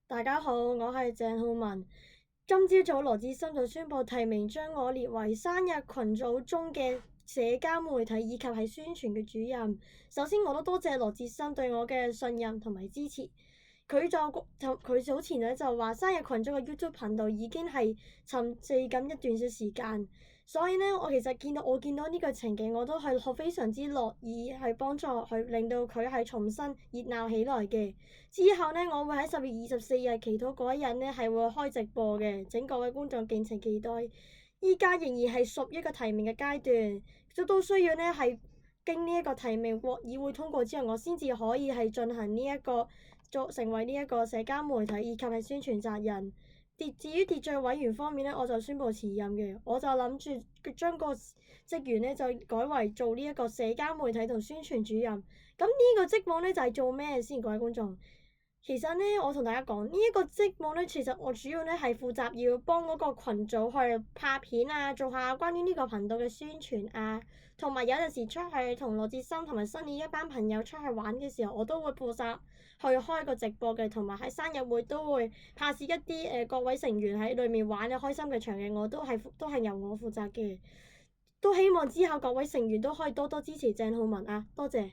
大家好，我係鄭浩文。今朝早羅志森就宣布提名將我列為生日群組中嘅社交媒體以及係宣傳嘅主任。首先我都多謝羅志森對我嘅信任同埋支持。佢早前咧就話生日群組嘅 YouTube 頻道已經係沉寂緊一段嘅時間，所以呢，我其實見到呢個情景，我都係非常之樂意去幫助佢，令到佢係重新熱鬧起來嘅。之後呢，我會喺10月24日祈禱嗰一日呢係會開直播嘅，請各位觀眾敬請期待。依家仍然係屬於一個提名嘅階段，都需要呢係經呢一個提名獲議會通過之後，我先至可以係進行呢一個成為呢一個社交媒體以及係宣傳責任。至於秩序委員方面呢，我就宣布辭任嘅，我就諗住將個職員呢就改為做呢一個社交媒體同宣傳主任。咁呢個職務呢就係做咩先？各位觀眾，其實呢，我同大家講呢一個職務呢，其實我主要呢係負責要幫嗰個群組去拍片啊，做下關於呢個頻道嘅宣傳啊，同埋有陣時出去同羅志森同埋新嘅一班朋友出去玩嘅時候，我都會負責去開個直播嘅，同埋喺生日會都會拍攝一啲各位成員喺裏面玩嘅開心嘅場景，都係由我負責嘅。都希望之後各位成員都可以多多支持鄭浩文啊，多謝。